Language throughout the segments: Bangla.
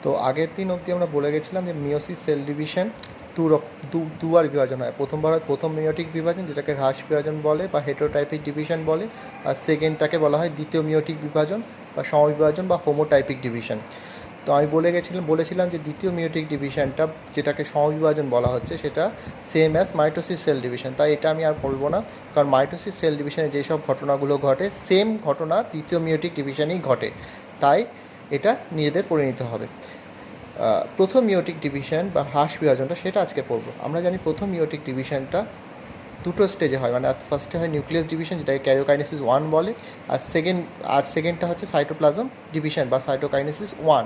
তো আগের দিন অবধি আমরা বলে গেছিলাম যে মিওসিস সেল ডিভিশন দুবার বিভাজন হয়। প্রথমবার হয় প্রথম মিওটিক বিভাজন, যেটাকে হ্রাস বিভাজন বলে বা হেটেরোটাইপিক ডিভিশন বলে, আর সেকেন্ডটাকে বলা হয় দ্বিতীয় মিওটিক বিভাজন বা সমবিভাজন বা হোমোটাইপিক ডিভিশন। তো আমি বলেছিলাম যে দ্বিতীয় মিওটিক ডিভিশনটা, যেটাকে সমবিভাজন বলা হচ্ছে, সেটা same as mitosis cell division. তাই এটা আমি আর বলবো না, কারণ মাইটোসিস সেল ডিভিশনে যেসব ঘটনাগুলো ঘটে সেম ঘটনা দ্বিতীয় মিওটিক ডিভিশনেই ঘটে, তাই এটা নিজেদের পড়ে নিতে হবে। প্রথম মিওটিক ডিভিশন বা হ্রাস বিভাজনটা সেটা আজকে পড়বো। আমরা জানি প্রথম মিওটিক ডিভিশনটা দুটো স্টেজে হয়, মানে ফার্স্টে হয় নিউক্লিয়াস ডিভিশন, যেটাকে ক্যারিওকাইনেসিস 1 বলে, আর সেকেন্ডটা হচ্ছে সাইটোপ্লাজম ডিভিশন বা সাইটোকাইনেসিস 1।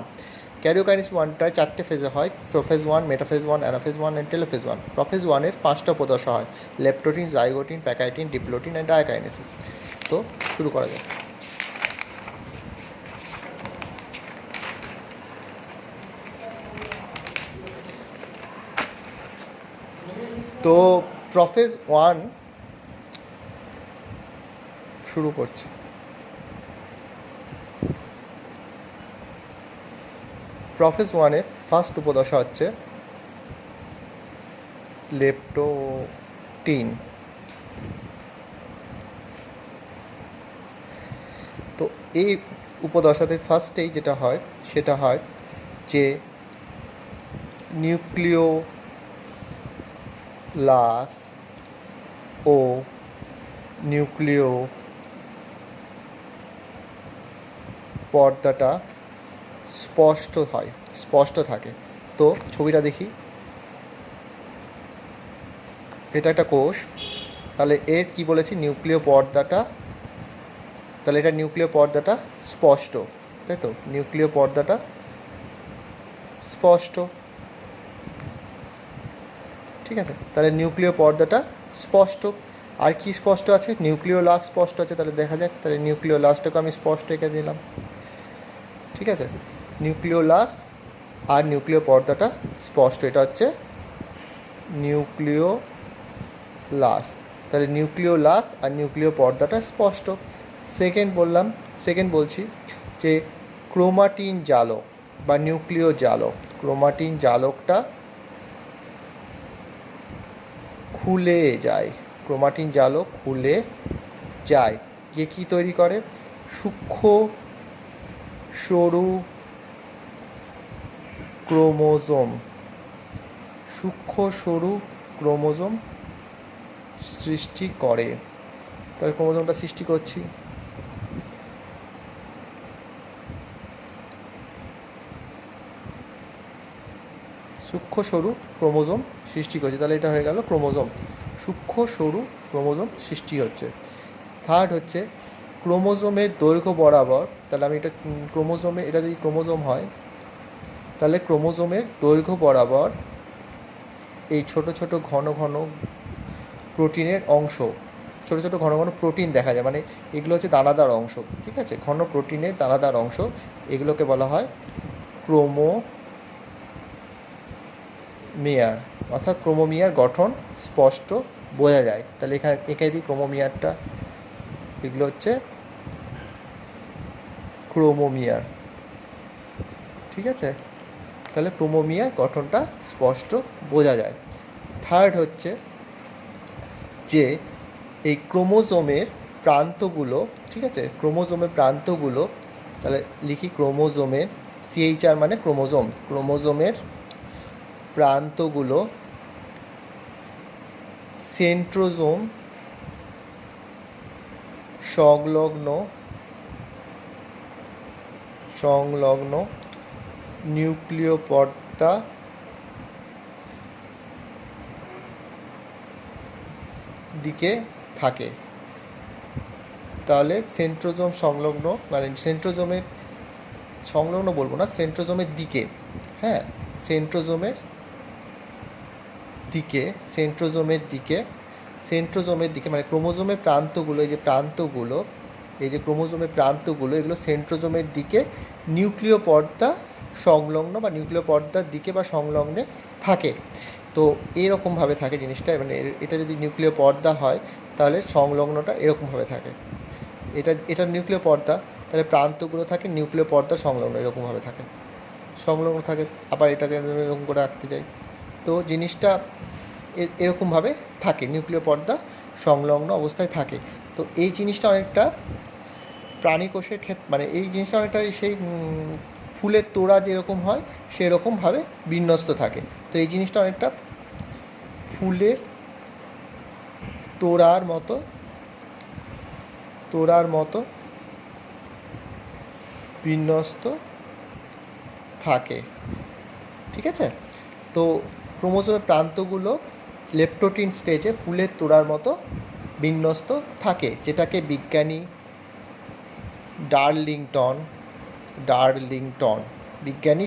ক্যারিওকাইনেসিস 1টায় 4টে ফেজে হয়: prophase 1, metaphase 1, anaphase 1 and telophase 1। Prophase 1-এর 5টা উপদশা হয়: leptotene, zygotene, pachytene, diplotene and diakinesis. তো শুরু করা যায়। তো প্রোফেজ 1 শুরু করছি। প্রোফেজ 1-এর ফার্স্ট উপদশা হচ্ছে লেপ্টোটিন। তো এই উপদশাতে ফার্স্টেই যেটা হয় সেটা হয় যে নিউক্লিওলাস ও নিউক্লিয় পর্দাটা স্পষ্ট থাকে। তো ছবিটা দেখি, এটা একটা কোষ, তাহলে এর কি বলেছি, নিউক্লিয় পর্দাটা, তাহলে এটা নিউক্লিয় পর্দাটা স্পষ্ট, তাই তো? নিউক্লিয় পর্দাটা স্পষ্ট, ঠিক আছে? তাহলে নিউক্লিয় পর্দাটা স্পষ্ট। আর কি স্পষ্ট আছে? নিউক্লিওলাস স্পষ্ট আছে। তাহলে দেখা যাক, তাহলে নিউক্লিওলাসটাকে আমি স্পষ্ট এঁকে দিলাম, ঠিক আছে? নিউক্লিওলাস আর নিউক্লিয় পর্দাটা স্পষ্ট, এটা হচ্ছে নিউক্লিওলাস। তাহলে নিউক্লিওলাস আর নিউক্লিয় পর্দাটা স্পষ্ট। সেকেন্ড বলছি যে ক্রোমাটিন জালক বা নিউক্লিয় জালক, ক্রোমাটিন জালকটা খুলে যায়। ক্রোমাটিন জালক খুলে যায়, যে কী তৈরি করে? সূক্ষ্ম সরু ক্রোমোজোম। সূক্ষ্ম সরু ক্রোমোজোম সৃষ্টি করে। তাহলে ক্রোমোজোমটা সৃষ্টি করছি। সূক্ষ্ম সরু ক্রোমোজোম সৃষ্টি করছে, তাহলে এটা হয়ে গেল ক্রোমোজোম। সূক্ষ্ম সরু ক্রোমোজোম সৃষ্টি হচ্ছে। থার্ড হচ্ছে ক্রোমোজোমের দৈর্ঘ্য বরাবর, তাহলে আমি এটা এটা যদি ক্রোমোজোম হয়, তাহলে ক্রোমোজোমের দৈর্ঘ্য বরাবর এই ছোট ছোট ঘন ঘন প্রোটিনের অংশ, ছোট ছোট ঘন ঘন প্রোটিন দেখা যায়, মানে এগুলো হচ্ছে দানাদার অংশ, ঠিক আছে? ঘন প্রোটিনের দানাদার অংশ, এগুলোকে বলা হয় ক্রোমোমিয়ার। অর্থাৎ ক্রোমোমিয়ার গঠন স্পষ্ট বোঝা যায়। তাহলে এখানে দিই ক্রোমোমিয়ারটা, এগুলো হচ্ছে ক্রোমোমিয়ার, ঠিক আছে? তাহলে ক্রোমোমিয়ার গঠনটা স্পষ্ট বোঝা যায়। থার্ড হচ্ছে যে এই ক্রোমোজোমের প্রান্তগুলো, ঠিক আছে? ক্রোমোজোমের প্রান্তগুলো, তাহলে লিখি ক্রোমোজোমের, CHR মানে ক্রোমোজোম, ক্রোমোজোমের প্রান্তগুলো সেন্ট্রোজোম সংলগ্ন নিউক্লিয় পর্দা দিকে থাকে। তাহলে সেন্ট্রোজোম সংলগ্ন, মানে সেন্ট্রোজোমের সংলগ্ন বলবো না, সেন্ট্রোজোমের দিকে, হ্যাঁ, সেন্ট্রোজোমের দিকে মানে ক্রোমোজোমের প্রান্তগুলো, এই যে ক্রোমোজোমের প্রান্তগুলো, এগুলো সেন্ট্রোজোমের দিকে নিউক্লিয় পর্দা সংলগ্ন বা নিউক্লিয় পর্দার দিকে বা সংলগ্নে থাকে। তো এরকমভাবে থাকে জিনিসটা, মানে এটা যদি নিউক্লিয় পর্দা হয় তাহলে সংলগ্নটা এরকমভাবে থাকে। এটা নিউক্লিয় পর্দা, তাহলে প্রান্তগুলো থাকে নিউক্লিয় পর্দা সংলগ্ন, এরকমভাবে থাকে। সংলগ্ন থাকে, আবার এটাকে এরকম করে আঁকতে যাই। তো জিনিসটা এরকমভাবে থাকে, নিউক্লিয় পর্দা সংলগ্ন অবস্থায় থাকে। তো এই জিনিসটা অনেকটা প্রাণী কোষের ক্ষেত্রে, মানে এই জিনিসটা অনেকটা সেই ফুলের তোড়া যেরকম হয় সেরকমভাবে বিন্যস্ত থাকে। তো এই জিনিসটা অনেকটা ফুলের তোড়ার মতো বিন্যস্ত থাকে, ঠিক আছে? তো ক্রোমোজোমের প্রান্তগুলো লেপ্টোটিন স্টেজে ফুলের তোড়ার মতো বিন্যস্ত থাকে, যেটাকে বিজ্ঞানী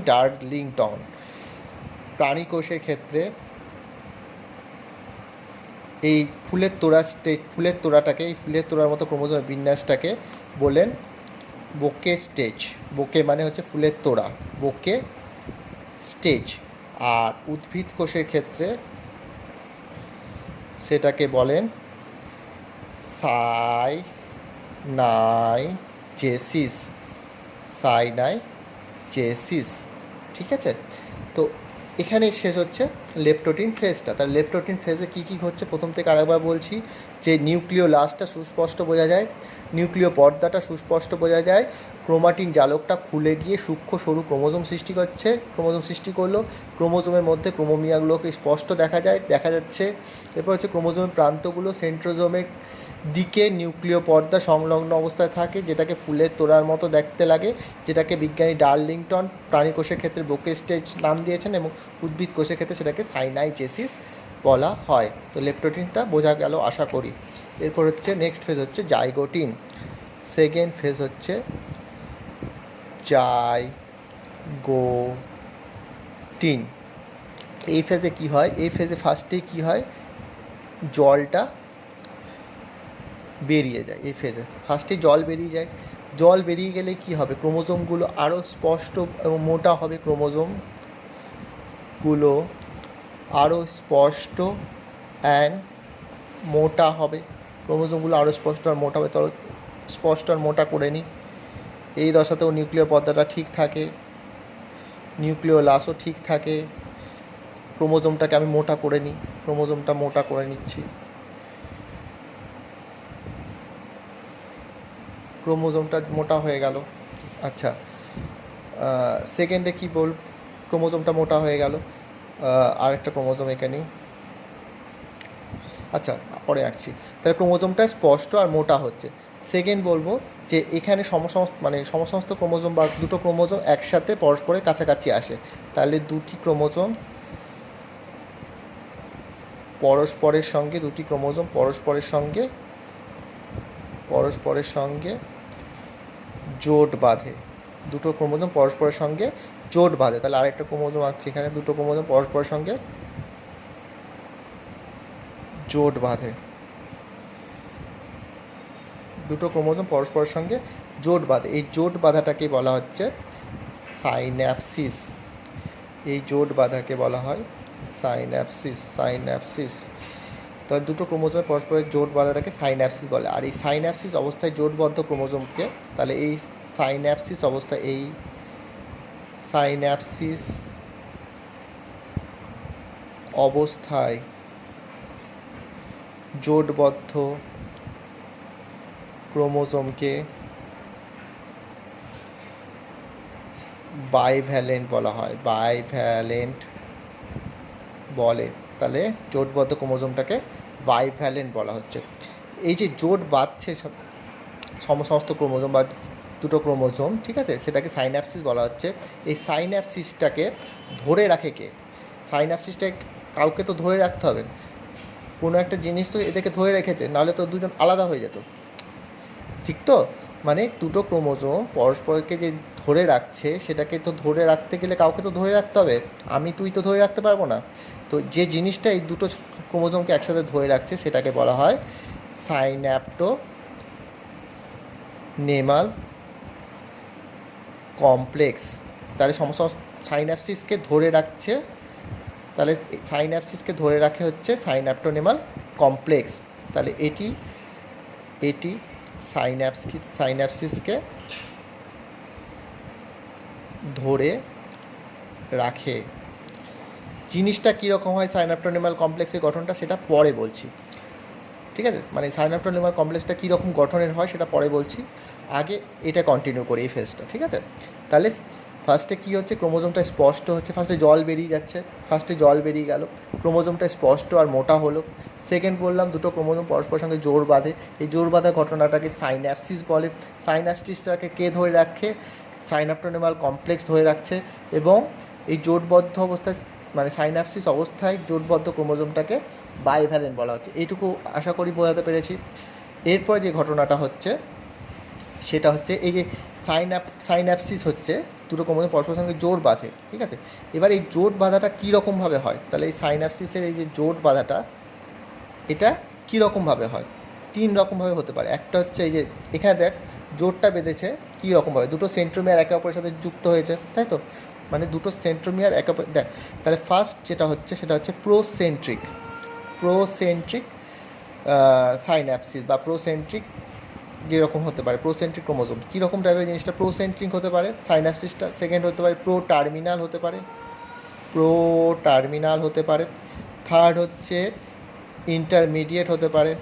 ডার্লিংটন প্রাণী কোষের ক্ষেত্রে এই ফুলের তোড়াটাকে, এই ফুলের তোড়ার মতো ক্রোমোজোমের বিন্যাসটাকে বলেন বোকে স্টেজ। বোকে মানে হচ্ছে ফুলের তোড়া, বোকে স্টেজ। আর উদ্ভিদ কোষের ক্ষেত্রে সেটাকে বলেন সাইনাইজেসিস, ঠিক আছে? তো এখানেই শেষ হচ্ছে লেপ্টোটিন ফেজটা। তার লেপ্টোটিন ফেজে কী কী ঘটছে প্রথম থেকে আরেকবার বলছি, যে নিউক্লিয় লাশটা সুস্পষ্ট বোঝা যায়, নিউক্লিয় পর্দাটা সুস্পষ্ট বোঝা যায়, ক্রোমাটিন জালকটা খুলে গিয়ে সূক্ষ্ম সরু ক্রোমোজোম সৃষ্টি করলো, ক্রোমোজোমের মধ্যে ক্রোমোমিয়াগুলোকে স্পষ্ট দেখা যাচ্ছে। এরপর হচ্ছে ক্রোমোজোমের প্রান্তগুলো সেন্ট্রোজোমের দিকে নিউক্লিয় পর্দা সংলগ্ন অবস্থায় থাকে, যেটাকে ফুলের তোড়ার মতো দেখতে লাগে, যেটাকে বিজ্ঞানী ডার্লিংটন প্রাণী কোষের ক্ষেত্রে বোকে স্টেজ নাম দিয়েছেন, এবং উদ্ভিদ কোষের ক্ষেত্রে সেটাকে সাইনাইজেসিস বলা হয়। তো লেপ্টোটিনটা বোঝা গেল আশা করি। এরপর হচ্ছে নেক্সট ফেজ হচ্ছে জাইগোটিন। সেকেন্ড ফেজ হচ্ছে জাইগোটিন। এই ফেজে কি হয়? এই ফেজে ফার্স্টেই কি হয়, জলটা বেরিয়ে যায়। এই ফেজে ফার্স্টে জল বেরিয়ে যায়। জল বেরিয়ে গেলে কি হবে, ক্রোমোজোমগুলো আরও স্পষ্ট এবং মোটা হবে, ক্রোমোজোমগুলো আরও স্পষ্ট অ্যান্ড মোটা হবে, ক্রোমোজোমগুলো আরও স্পষ্ট আর মোটা হবে। তবে স্পষ্ট আর মোটা করে নিই। এই দশাতেও নিউক্লিয় পর্দাটা ঠিক থাকে, নিউক্লিয় লাশও ঠিক থাকে। ক্রোমোজোমটাকে আমি মোটা করে নিই, ক্রোমোজোমটা মোটা করে নিচ্ছি। ক্রোমোজোমটা মোটা হয়ে গেল। আচ্ছা, সেকেন্ডে কী বল, ক্রোমোজোমটা মোটা হয়ে গেল, আরেকটা ক্রোমোজোম এখানে, আচ্ছা পরে আঁকছি। তাহলে ক্রোমোজোমটা স্পষ্ট আর মোটা হচ্ছে। সেকেন্ড বলবো যে এখানে সমসমস্ত ক্রোমোজোম বা দুটো ক্রোমোজোম একসাথে পরস্পরের কাছাকাছি আসে, তাহলে দুটি ক্রোমোজোম পরস্পরের সঙ্গে জোট বাঁধে, দুটো ক্রোমোজোম পরস্পরের সঙ্গে জোট বাঁধে। তাহলে আরেকটা ক্রোমোজোম আঁকছি এখানে, দুটো ক্রোমোজোম পরস্পরের সঙ্গে জোট বাঁধে, এই জোট বাঁধাটাকে বলা হচ্ছে সাইন্যাপসিস। তাহলে দুটো ক্রোমোজোমের পরস্পরের জোট বাঁধাটাকে সাইন্যাপসিস বলে। আর এই সাইন্যাপসিস অবস্থায় জোটবদ্ধ ক্রোমোজোমকে, তাহলে এই সাইন্যাপসিস অবস্থায় জোটবদ্ধ ক্রোমোজোমকে বাইভ্যালেন্ট বলে। তাহলে জোটবদ্ধ ক্রোমোজোমটাকে বাইভ্যালেন্ট বলা হচ্ছে। এই যে জোট বাঁধছে সমস্ত ক্রোমোজোম বা দুটো ক্রোমোজোম, ঠিক আছে, সেটাকে সাইন্যাপসিস বলা হচ্ছে। এই সাইন্যাপসিসটাকে ধরে রাখে কে? সাইন্যাপসিসটাকে কাউকে তো ধরে রাখতে হবে, কোনো একটা জিনিস তো এদেরকে ধরে রেখেছে, নাহলে তো দুজন আলাদা হয়ে যেত, ঠিক তো? মানে দুটো ক্রোমোজোম পরস্পরকে যে ধরে রাখছে, সেটাকে তো ধরে রাখতে গেলে কাউকে তো ধরে রাখতে হবে, তুই তো ধরে রাখতে পারবো না। তো যে জিনিসটা এই দুটো ক্রোমোজোমকে একসাথে ধরে রাখছে সেটাকে বলা হয় সাইন্যাপটোনেমাল কমপ্লেক্স। তাহলে সাইন্যাপসিসকে ধরে রাখে হচ্ছে সাইন্যাপটোনেমাল কমপ্লেক্স। তাহলে এটি সাইন্যাপসিসকে ধরে রাখে। জিনিসটা কীরকম হয় সাইনাপটোনিমাল কমপ্লেক্সের গঠনটা সেটা পরে বলছি, ঠিক আছে? মানে সাইনাপটোনিমাল কমপ্লেক্সটা কীরকম গঠনের হয় সেটা পরে বলছি, আগে এটা কন্টিনিউ করি এই ফেজটা, ঠিক আছে? তাহলে ফার্স্টে কী হচ্ছে, ক্রোমোজোমটা স্পষ্ট হচ্ছে, ফার্স্টে জল বেরিয়ে যাচ্ছে, ফার্স্টে জল বেরিয়ে গেল, ক্রোমোজোমটা স্পষ্ট আর মোটা হলো। সেকেন্ড বললাম দুটো ক্রোমোজোম পরস্পর সঙ্গে জোর বাঁধে, এই জোর বাঁধা ঘটনাটাকে সাইন্যাপসিস বলে। সাইন্যাপসিসটাকে কে ধরে রাখে? সাইনাপটোনিমাল কমপ্লেক্স ধরে রাখছে, এবং এই জোটবদ্ধ অবস্থায় মানে সাইন্যাপসিস অবস্থায় জোটবদ্ধ ক্রোমোজোমটাকে বাইভ্যালেন্ট বলা হচ্ছে। এইটুকু আশা করি বোঝাতে পেরেছি। এরপর যে ঘটনাটা হচ্ছে সেটা হচ্ছে এই যে সাইন্যাপসিস হচ্ছে দুটো ক্রোমোজোম পরস্পর সঙ্গে জোট বাঁধে, ঠিক আছে? এবার এই জোট বাঁধাটা কীরকমভাবে হয়? তাহলে এই সাইন্যাপসিসের এই যে জোট বাঁধাটা এটা কীরকমভাবে হয়? 3 রকমভাবে হতে পারে। একটা হচ্ছে এই যে এখানে দেখ জোটটা বেঁধেছে কী রকমভাবে, দুটো সেন্ট্রোমিয়ার একে অপরের সাথে যুক্ত হয়েছে, তাই তো? মানে দুটো সেন্ট্রোমিয়ার একে অপর দেখ, তাহলে ফার্স্ট যেটা হচ্ছে সেটা হচ্ছে প্রোসেন্ট্রিক সাইন্যাপসিস বা প্রোসেন্ট্রিক যেরকম হতে পারে প্রোসেন্ট্রিক ক্রোমোজোম কীরকম টাইপের জিনিসটা প্রোসেন্ট্রিক হতে পারে সাইন্যাপসিসটা। সেকেন্ড হতে পারে প্রো টার্মিনাল হতে পারে। থার্ড হচ্ছে ইন্টারমিডিয়েট হতে পারে,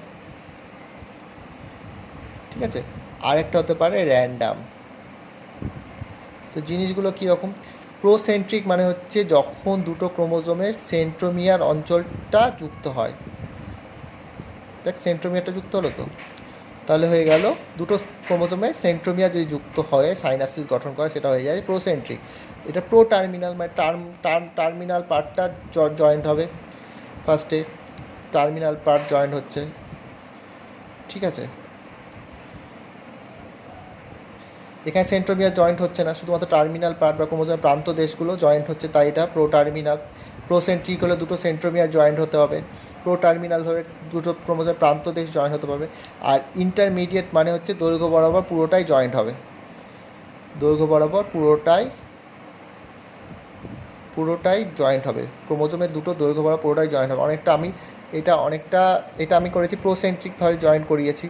ঠিক আছে? আরেকটা হতে পারে র্যান্ডাম। তো জিনিসগুলো কীরকম? প্রোসেন্ট্রিক মানে হচ্ছে যখন দুটো ক্রোমোজোমের সেন্ট্রোমিয়ার অঞ্চলটা যুক্ত হয়, দেখ সেন্ট্রোমিয়ারটা যুক্ত হলো তো, তাহলে হয়ে গেল দুটো ক্রোমোজোমে সেন্ট্রোমিয়ার যদি যুক্ত হয় সাইন্যাপসিস গঠন করে সেটা হয়ে যায় প্রোসেন্ট্রিক। এটা প্রো টার্মিনাল মানে টার্মিনাল পার্টটা জয়েন্ট হবে, ফার্স্টে টার্মিনাল পার্ট জয়েন্ট হচ্ছে, ঠিক আছে? এখানে সেন্ট্রোমিয়ার জয়েন্ট হচ্ছে না, শুধুমাত্র টার্মিনাল পার্ট বা ক্রোমোজোমের প্রান্ত দেশগুলো জয়েন্ট হচ্ছে, তাই এটা প্রো টার্মিনাল। প্রোসেন্ট্রিক হলে দুটো সেন্ট্রোমিয়ার জয়েন্ট হতে হবে, প্রো টার্মিনাল হলে দুটো ক্রোমোজোমের প্রান্ত দেশ জয়েন্ট হতে পারবে। আর ইন্টারমিডিয়েট মানে হচ্ছে দৈর্ঘ্য বরাবর পুরোটাই জয়েন্ট হবে, দৈর্ঘ্য বরাবর পুরোটাই জয়েন্ট হবে, ক্রোমোজোমের দুটো দৈর্ঘ্য বরাবর পুরোটাই জয়েন্ট হবে। এটা আমি করেছি প্রোসেন্ট্রিকভাবে জয়েন্ট করিয়েছি।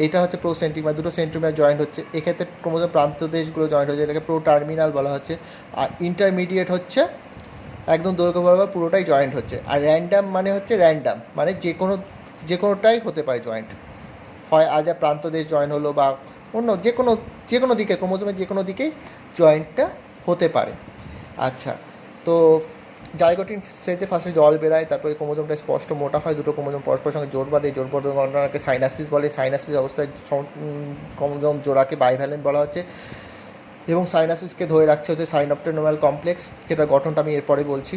এটা হচ্ছে প্রোসেন্ট্রিক মানে দুটো সেন্ট্রোমিয়ার জয়েন্ট হচ্ছে, এক্ষেত্রে ক্রোমোজোম প্রান্ত দেশগুলো জয়েন্ট হচ্ছে, এটাকে প্রো টার্মিনাল বলা হচ্ছে। আর ইন্টারমিডিয়েট হচ্ছে একদম দৈর্ঘ্য বরাবর পুরোটাই জয়েন্ট হচ্ছে। আর র্যান্ডাম মানে যে কোনোটাই হতে পারে জয়েন্ট, হয় আজ প্রান্ত দেশ জয়েন হলো বা অন্য যে কোনো দিকে ক্রোমোজোমের যে কোনো দিকেই জয়েন্টটা হতে পারে। আচ্ছা, তো জাইগোটিন স্টেজে ফার্স্টে জল বেরায়, তারপরে ক্রোমোজোমটা স্পষ্ট মোটা হয়, দুটো ক্রোমোজোম পরস্পর সঙ্গে জোট বাঁধে, জোট বাঁধার ঘটনাকে সাইন্যাপসিস বলে। সাইন্যাপসিস অবস্থায় ক্রোমোজোম জোড়াকে বাইভ্যালেন্ট বলা হচ্ছে, এবং সাইন্যাপসিসকে ধরে রাখছে হচ্ছে সাইনাপটোনিমাল কমপ্লেক্স, যেটা গঠনটা আমি এরপরে বলছি।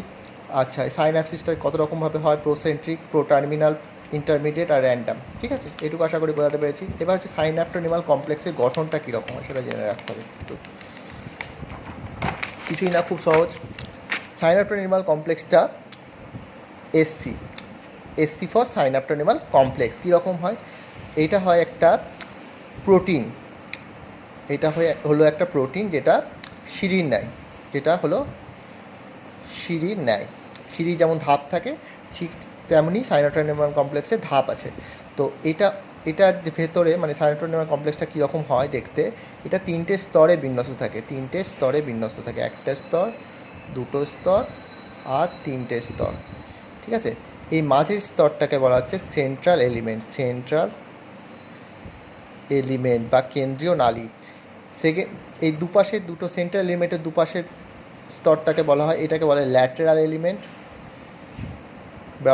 আচ্ছা, এই সাইন্যাপসিসটা কত রকমভাবে হয়? প্রোসেন্ট্রিক, প্রো টার্মিনাল, ইন্টারমিডিয়েট আর র্যান্ডাম, ঠিক আছে? এটুকু আশা করি বোঝাতে পেরেছি। এবার হচ্ছে সাইনাপটোনিমাল কমপ্লেক্সের গঠনটা কীরকম হয় সেটা জেনে রাখতে হবে। কিছুই না, খুব সহজ। সাইনাপটোনিমাল কমপ্লেক্সটা এসসি ফর সাইনাপটোনিমাল কমপ্লেক্স কীরকম হয়? এইটা হয় একটা প্রোটিন, হলো একটা প্রোটিন যেটা সিঁড়ির ন্যায়, সিঁড়ি যেমন ধাপ থাকে ঠিক তেমনি সাইনাপটোনিমাল কমপ্লেক্সে ধাপ আছে। তো এটার ভেতরে মানে সাইনাপটোনিমাল কমপ্লেক্সটা কীরকম হয় দেখতে, এটা 3টে স্তরে বিন্যস্ত থাকে, একটা স্তর, দুটো স্তর আর 3টে স্তর, ঠিক আছে? এই মাঝের স্তরটাকে বলা হচ্ছে সেন্ট্রাল এলিমেন্ট বা কেন্দ্রীয় নালী। এই দুপাশের দুটো সেন্ট্রাল এলিমেন্টের দুপাশের স্তরটাকে বলা হয়, এটাকে বলে ল্যাটেরাল এলিমেন্ট বা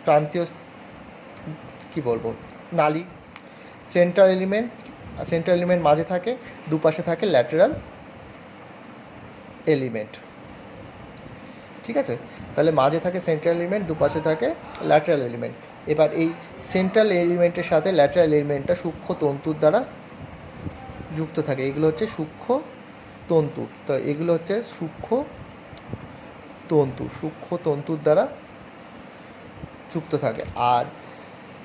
প্রান্তীয় কী বলবো নালী। সেন্ট্রাল এলিমেন্ট মাঝে থাকে, দুপাশে থাকে ল্যাটেরাল এলিমেন্ট, ঠিক আছে? তাহলে মাঝে থাকে সেন্ট্রাল এলিমেন্ট, দুপাশে থাকে ল্যাটেরাল এলিমেন্ট। এবার এই সেন্ট্রাল এলিমেন্টের সাথে ল্যাটেরাল এলিমেন্টটা সূক্ষ্ম তন্তুর দ্বারা যুক্ত থাকে, এগুলো হচ্ছে সূক্ষ্ম তন্তু। তো এগুলো হচ্ছে সূক্ষ্ম তন্তুর দ্বারা যুক্ত থাকে। আর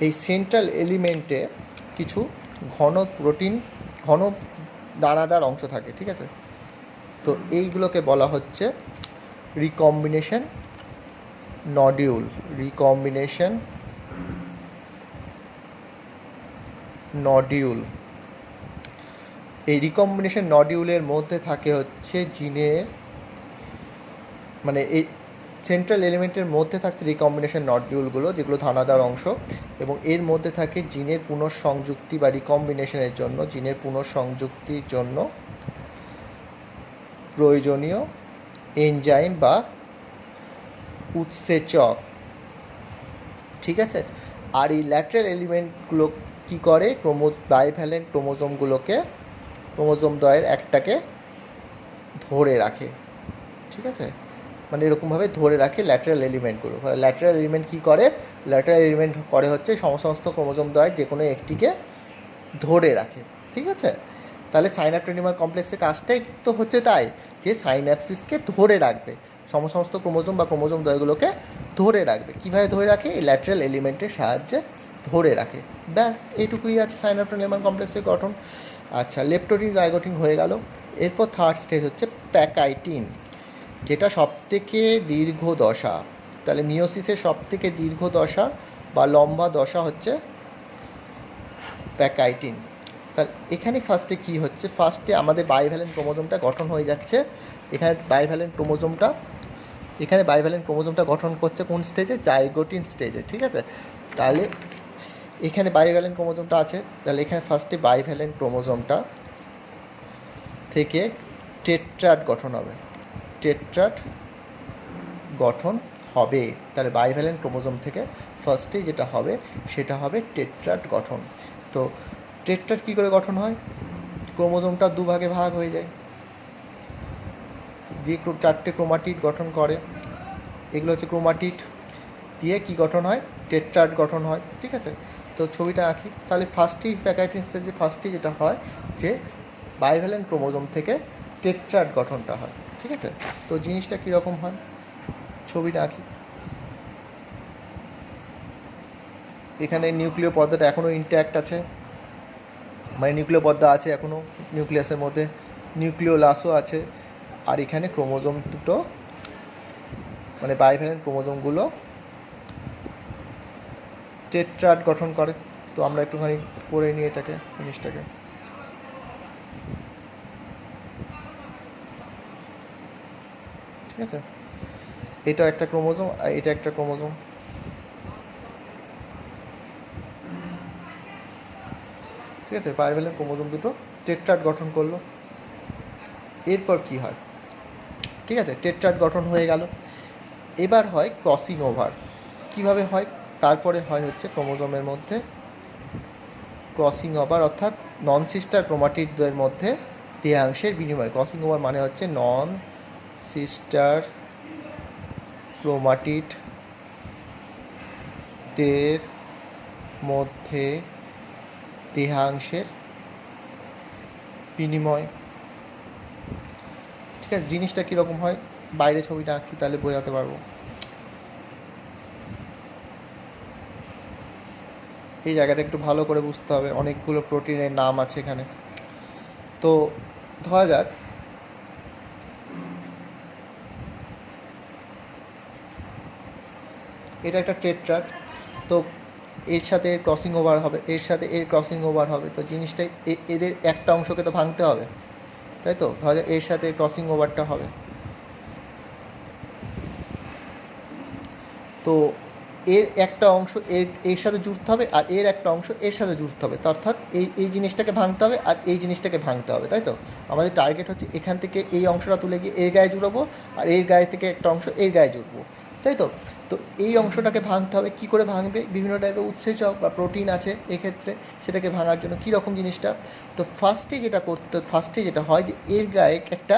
এই সেন্ট্রাল এলিমেন্টে কিছু ঘন দানাদার অংশ থাকে, ঠিক আছে? তো এইগুলোকে বলা হচ্ছে রিকম্বিনেশন নডিউল। এই রিকম্বিনেশন নডিউলের মধ্যে থাকে হচ্ছে জিনের মানে এই সেন্ট্রাল এলিমেন্টের মধ্যে থাকছে রিকম্বিনেশন নডিউলগুলো, যেগুলো ধানাদার অংশ, এবং এর মধ্যে থাকে জিনের পুনঃসংযুক্তি বা রিকম্বিনেশনের জন্য, জিনের পুনঃসংযুক্তির জন্য প্রয়োজনীয় এনজাইম বা উৎসেচক। ঠিক আছে। আর এই ল্যাটারাল এলিমেন্টগুলো কী করে, বাইভ্যালেন্ট ক্রোমোজোমগুলোকে, ক্রোমোজোম দ্বয়ের একটাকে ধরে রাখে। ঠিক আছে, মানে এরকমভাবে ধরে রাখে ল্যাটারাল এলিমেন্টগুলো। ল্যাটারাল এলিমেন্ট কী করে, ল্যাটারাল এলিমেন্ট করে হচ্ছে সমস্ত ক্রোমোজোম দ্বয়ের যে কোনো একটিকে ধরে রাখে। ঠিক আছে, তাহলে সাইন্যাপটোডিমার কমপ্লেক্সের কাজটাই তো হচ্ছে তাই, যে সাইন্যাপসিসকে ধরে রাখবে, সমস্ত ক্রোমোজোম বা ক্রোমোজোম দ্বয়গুলোকে ধরে রাখবে। কীভাবে ধরে রাখে, এই ল্যাটারাল এলিমেন্টের সাহায্যে ধরে রাখে। ব্যাস এইটুকুই আছে সাইন্যাপটোডিমার কমপ্লেক্সের গঠন। আচ্ছা, লেপটোডিন জাইগোটিন হয়ে গেল। এরপর থার্ড স্টেজ হচ্ছে প্যাকাইটিন, যেটা সবথেকে দীর্ঘ দশা। তাহলে মিওসিসের সবথেকে দীর্ঘ দশা বা লম্বা দশা হচ্ছে প্যাকাইটিন। তাহলে এখানে ফার্স্টে কী হচ্ছে, ফার্স্টে আমাদের বাইভ্যালেন্ট ক্রোমোজোমটা গঠন হয়ে যাচ্ছে। এখানে বাইভ্যালেন্ট ক্রোমোজোমটা গঠন করছে কোন স্টেজে, জাইগোটিন স্টেজে। ঠিক আছে, তাহলে এখানে বাইভ্যালেন্ট ক্রোমোজোমটা আছে, তাহলে এখানে ফার্স্টে বাইভ্যালেন্ট ক্রোমোজোমটা থেকে টেট্রাড গঠন হবে, টেট্রাড গঠন হবে। তাহলে বাইভ্যালেন্ট ক্রোমোজোম থেকে ফার্স্টে যেটা হবে সেটা হবে টেট্রাড গঠন। তো টেট্রাড কী করে গঠন হয়, ক্রোমোজোমটা দুভাগে ভাগ হয়ে যায়, দিয়ে 4টে ক্রোমাটিড গঠন করে। এগুলো হচ্ছে ক্রোমাটিড, দিয়ে কি গঠন হয়, টেট্রাড গঠন হয়। ঠিক আছে, তো ছবিটা আঁকি। তাহলে ফার্স্টেই প্যাকাইটিন স্টেজে ফার্স্টেই যেটা হয় যে বাইভ্যালেন্ট ক্রোমোজোম থেকে টেট্রাড গঠনটা হয়। ঠিক আছে, তো জিনিসটা কীরকম হয়, ছবিটা আঁকি। এখানে নিউক্লিয় পর্দাটা এখনও ইনট্যাক্ট আছে, মানে নিউক্লিয় পর্দা আছে এখনও নিউক্লিয়াসের মধ্যে, নিউক্লিওলাসও আছে। আর এখানে ক্রোমোজোম দুটো, মানে বাইভ্যালেন্ট ক্রোমোজোমগুলো টেট্রাড গঠন করে। তো আমরা একটুখানি করে নিই এটাকে, জিনিসটাকে। ঠিক আছে, এটা একটা ক্রোমোজোম আর এটা একটা ক্রোমোজোম। ঠিক আছে, বাইভ্যালেন্ট ক্রোমোজোম দুটো টেট্রাড গঠন করলো। এরপর কি হয়, ঠিক আছে, টেট্রাড গঠন হয়ে গেল। এবার হয় ক্রসিং ওভার। কীভাবে হয়, তারপরে হয় হচ্ছে ক্রোমোজোমের মধ্যে ক্রসিং ওভার, অর্থাৎ নন সিস্টার ক্রোমাটিডদের মধ্যে দেহাংশের বিনিময়। ক্রসিং ওভার মানে হচ্ছে নন সিস্টার ক্রোমাটিডদের মধ্যে দেহাংশের বিনিময়। ঠিক আছে, জিনিসটা কীরকম হয়, বাইরে ছবিটা আঁকছি তাহলে বোঝাতে পারবো। এই জায়গাটা একটু ভালো করে বুঝতে হবে, অনেকগুলো প্রোটিনের নাম আছে এখানে। তো ধরা যাক এটা একটা টেট্রাড, তো এর সাথে এর ক্রসিং ওভার হবে, এর সাথে এর ক্রসিং ওভার হবে। তো জিনিসটা এদের একটা অংশকে তো ভাঙতে হবে, তাই তো। ধরা যাক এর সাথে ক্রসিং ওভারটা হবে, তো এর একটা অংশ এর সাথে জুড়তে হবে, আর এর একটা অংশ এর সাথে জুড়তে হবে। অর্থাৎ এই জিনিসটাকে ভাঙতে হবে আর এই জিনিসটাকে ভাঙতে হবে, তাই তো। আমাদের টার্গেট হচ্ছে এখান থেকে এই অংশটা তুলে গিয়ে এর গায়ে জুড়াবো, আর এর গায়ে থেকে একটা অংশ এর গায়ে জুড়বো, তাই তো। তো এই অংশটাকে ভাঙতে হবে। কী করে ভাঙবে, বিভিন্ন টাইপের উৎসেচক বা প্রোটিন আছে এক্ষেত্রে, সেটাকে ভাঙার জন্য কীরকম জিনিসটা। তো ফার্স্টে যেটা হয় যে এর গায়ে একটা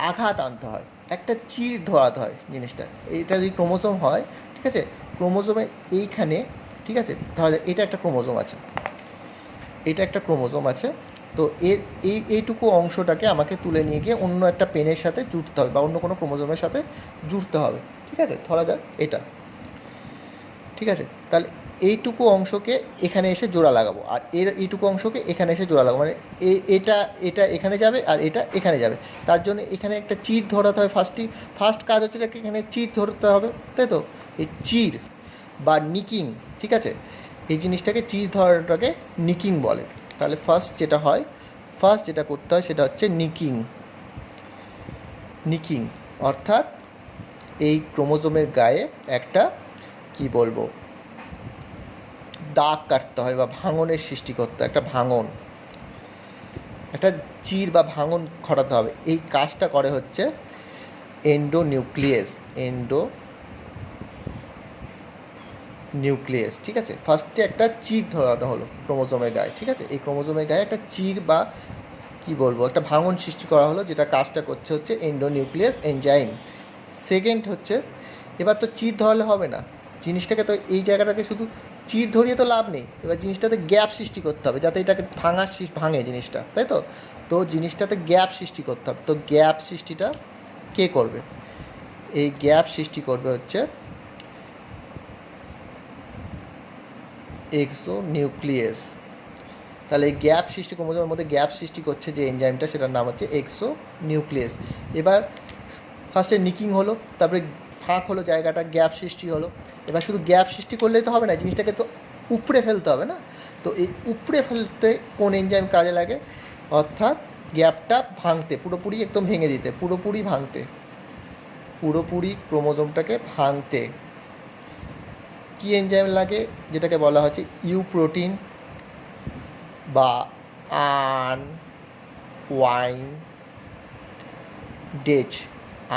আঘাত আনতে হয়, একটা চির ধরাতে হয় জিনিসটা। এটা যদি ক্রোমোজোম হয়, ঠিক আছে, ক্রোমোজোমের এইখানে, ঠিক আছে, ধরা যায় এটা একটা ক্রোমোজোম আছে, তো এইটুকু অংশটাকে আমাকে তুলে নিয়ে গিয়ে অন্য একটা পেনের সাথে জুড়তে হবে বা অন্য কোনো ক্রোমোজোমের সাথে জুড়তে হবে। ঠিক আছে, ধরা যাক এটা, ঠিক আছে। তাহলে এইটুকু অংশকে এখানে এসে জোড়া লাগাবো, আর এইটুকু অংশকে এখানে এসে জোড়া লাগাবো, মানে এটা এখানে যাবে আর এটা এখানে যাবে। তার জন্য এখানে একটা চির ধরাতে হবে। ফার্স্ট কাজ হচ্ছে এখানে চির ধরতে হবে, তাই তো। এই চির বা নিকিং, ঠিক আছে, এই জিনিসটাকে চির ধরাটাকে নিকিং বলে। তাহলে ফার্স্ট যেটা করতে হয় সেটা হচ্ছে নিকিং, অর্থাৎ এই ক্রোমোজোমের গায়ে একটা কি বলবো দাগ কাটতে হয় বা ভাঙনের সৃষ্টি করতে হয়, একটা ভাঙন, একটা চির বা ভাঙন ঘটাতে হবে। এই কাজটা করে হচ্ছে এন্ডোনিউক্লিয়াস, ঠিক আছে। ফার্স্টে একটা চির ধরানো হলো ক্রোমোজোমের গায়ে, ঠিক আছে। এই ক্রোমোজোমের গায়ে একটা চির বা কি বলবো একটা ভাঙন সৃষ্টি করা হলো, যেটা কাজটা করছে হচ্ছে এন্ডোনিউক্লিয়াস এনজাইম। সেকেন্ড হচ্ছে, এবার তো চির ধরালে হবে না, জিনিসটাকে তো এই জায়গাটাকে শুধু চির ধরিয়ে তো লাভ নেই, এবার জিনিসটাতে গ্যাপ সৃষ্টি করতে হবে যাতে এটাকে ভাঙে জিনিসটা, তাই তো। তো জিনিসটাতে গ্যাপ সৃষ্টি করতে হবে। তো গ্যাপ সৃষ্টিটা কে করবে? এই গ্যাপ সৃষ্টি করবে হচ্ছে এক্সোনিউক্লিয়াস। তাহলে এই গ্যাপ সৃষ্টি ক্রোমোজোমের মধ্যে গ্যাপ সৃষ্টি করছে যে এনজাইমটা, সেটার নাম হচ্ছে এক্সোনিউক্লিয়াস। এবার ফার্স্টে নিকিং হলো, তারপরে ফাঁক হলো, জায়গাটা গ্যাপ সৃষ্টি হলো। এবার শুধু গ্যাপ সৃষ্টি করলেই তো হবে না, জিনিসটাকে তো উপড়ে ফেলতে হবে না। তো এই উপড়ে ফেলতে কোন এনজাইম কাজে লাগে? অর্থাৎ গ্যাপটা ভাঙতে, পুরোপুরি একদম ভেঙে দিতে, পুরোপুরি ক্রোমোজোমটাকে ভাঙতে কি এনজাইম লাগে? যেটাকে বলা হচ্ছে ইউপ্রোটিন বা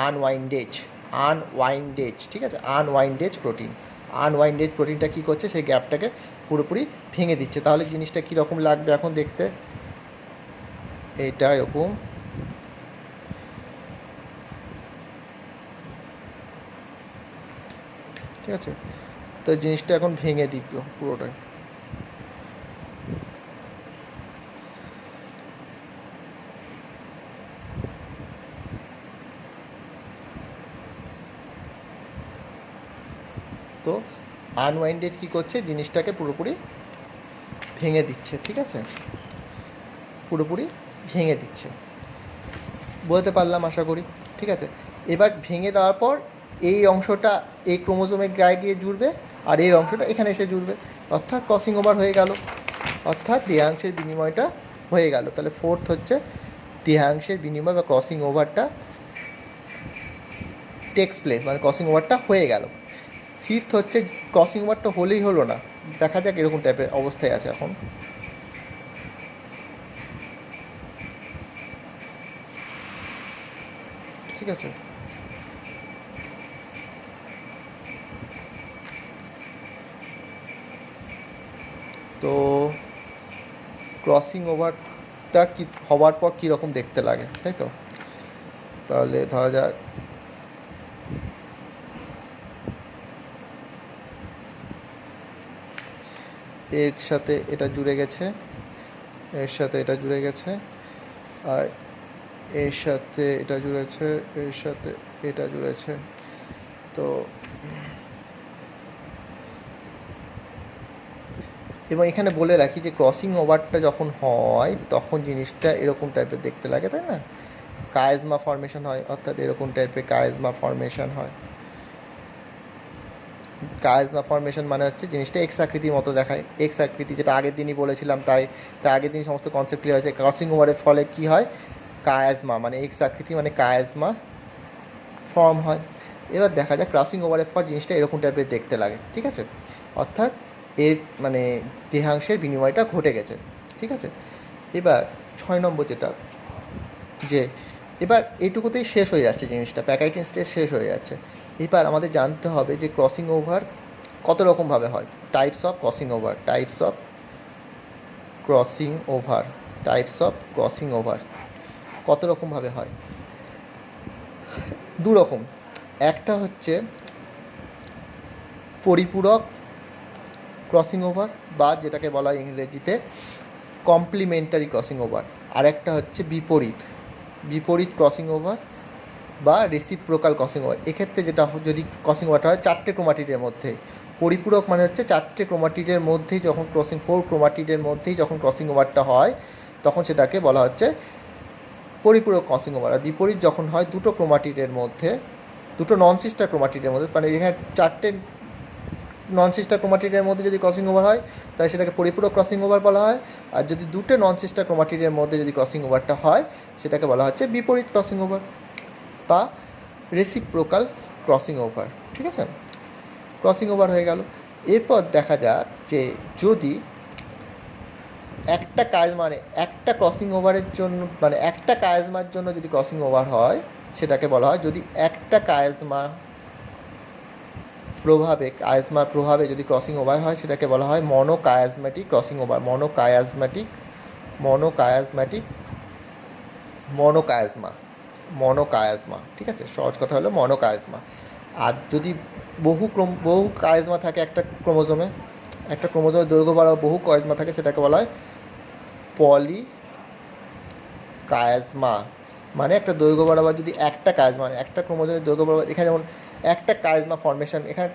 আনওয়াইন্ডেজ, ঠিক আছে, আনওয়াইন্ডেজ প্রোটিনটা কী করছে? সেই গ্যাপটাকে পুরোপুরি ভেঙে দিচ্ছে। তাহলে জিনিসটা কীরকম লাগবে এখন দেখতে? এটা এরকম, ঠিক আছে। তো জিনিসটা এখন ভেঙে দিত পুরোটাই। তো আনওয়াইন্ডেজ কী করছে? জিনিসটাকে পুরোপুরি ভেঙে দিচ্ছে, ঠিক আছে, পুরোপুরি ভেঙে দিচ্ছে। বলতে পারলাম আশা করি, ঠিক আছে। এবার ভেঙে দেওয়ার পর এই অংশটা এই ক্রোমোজোমের গায়ে গিয়ে জুড়বে, আর এই অংশটা এখানে এসে জুড়বে, অর্থাৎ ক্রসিং ওভার হয়ে গেল, অর্থাৎ দেহাংশের বিনিময়টা হয়ে গেল। তাহলে ফোর্থ হচ্ছে দেহাংশের বিনিময় বা ক্রসিং ওভারটা টেক্স প্লেস, মানে ক্রসিং ওভারটা হয়ে গেল। ফিফথ হচ্ছে ক্রসিং ওভারটা হলেই হলো না, দেখা যাক এরকম টাইপের অবস্থায় আছে এখন। ঠিক আছে, তো ক্রসিং ওভারটা কি হওয়ার পর কীরকম দেখতে লাগে, তাই তো। তাহলে ধরা যাক এর সাথে এটা জুড়ে গেছে, এর সাথে এটা জুড়ে গেছে, আর এর সাথে এটা জুড়েছে, এর সাথে এটা জুড়েছে। তো এবং এখানে বলে রাখি যে ক্রসিং ওভারটা যখন হয় তখন জিনিসটা এরকম টাইপের দেখতে লাগে, তাই না। কায়েজমা ফর্মেশন হয়, অর্থাৎ এরকম টাইপের কায়েজমা ফর্মেশন হয়। কায়েজমা ফর্মেশন মানে হচ্ছে জিনিসটা এক্স আকৃতির মতো দেখায়, এক্স আকৃতি, যেটা আগের দিনই বলেছিলাম, তাই আগের দিনই সমস্ত কনসেপ্ট ক্লিয়ার হয়েছে। ক্রসিং ওভারের ফলে কী হয়? কায়েজমা মানে এক্স আকৃতি, মানে কায়েজমা ফর্ম হয়। এবার দেখা যায় ক্রসিং ওভারের পর জিনিসটা এরকম টাইপের দেখতে লাগে, ঠিক আছে, অর্থাৎ এর মানে দেহাংশের বিনিময়টা ঘটে গেছে, ঠিক আছে। এবার 6 নম্বর যেটা, যে এবার এইটুকুতেই শেষ হয়ে যাচ্ছে জিনিসটা, প্যাকাইটিন স্টেজ শেষ হয়ে যাচ্ছে। এবার আমাদের জানতে হবে যে ক্রসিং ওভার কত রকমভাবে হয়, টাইপস অফ ক্রসিং ওভার কত রকমভাবে হয়। দু রকম, একটা হচ্ছে পরিপূরক ক্রসিং ওভার, বা যেটাকে বলা হয় ইংরেজিতে কমপ্লিমেন্টারি ক্রসিং ওভার, আর একটা হচ্ছে বিপরীত ক্রসিং ওভার বা রেসিপ্রোকাল ক্রসিং ওভার। এক্ষেত্রে যেটা যদি ক্রসিং ওভারটা হয় 4টে ক্রোমাটিডের মধ্যে, পরিপূরক মানে হচ্ছে 4টে ক্রোমাটিডের মধ্যেই যখন 4 ক্রোমাটিডের মধ্যেই যখন ক্রসিং ওভারটা হয় তখন সেটাকে বলা হচ্ছে পরিপূরক ক্রসিং ওভার। আর বিপরীত যখন হয় দুটো ক্রোমাটিডের মধ্যে, দুটো নন সিস্টার ক্রোমাটিডের মধ্যে, মানে এখানে 4টে নন সিস্টার ক্রোমাটিডের মধ্যে যদি ক্রসিং ওভার হয় তাহলে সেটাকে পরিপূরক ক্রসিং ওভার বলা হয়। আর যদি দুটো নন সিস্টার ক্রোমাটিডের মধ্যে যদি ক্রসিং ওভারটা হয় সেটাকে বলা হচ্ছে বিপরীত ক্রসিং ওভার বা রেসিপ্রোকাল ক্রসিং ওভার, ঠিক আছে, ক্রসিং ওভার হয়ে গেল। এরপর দেখা যাক যে যদি একটা কায়জমা একটা ক্রসিং ওভারের জন্য একটা কায়জমার জন্য যদি ক্রসিং ওভার হয় সেটাকে বলা হয়, যদি একটা কায়জমার প্রভাবে যদি ক্রসিং ওভার হয় সেটাকে বলা হয় মনোকায়াজম্যাটিক ক্রসিং ওভার, মনোকায়াজমা, ঠিক আছে, সহজ কথা হলো মনোকায়াজমা। আর যদি বহু কায়াজমা থাকে একটা ক্রোমোজোমের দৈর্ঘ্য বাড়াও বহু কায়াজমা থাকে সেটাকে বলা হয় পলিকায়াজমা। মানে একটা দৈর্ঘ্য বরাবর যদি একটা কায়াজমা একটা ক্রোমোজোমের দৈর্ঘ্য বরাবর, এখানে যেমন একটা কায়াজমা ফর্মেশন, এখানে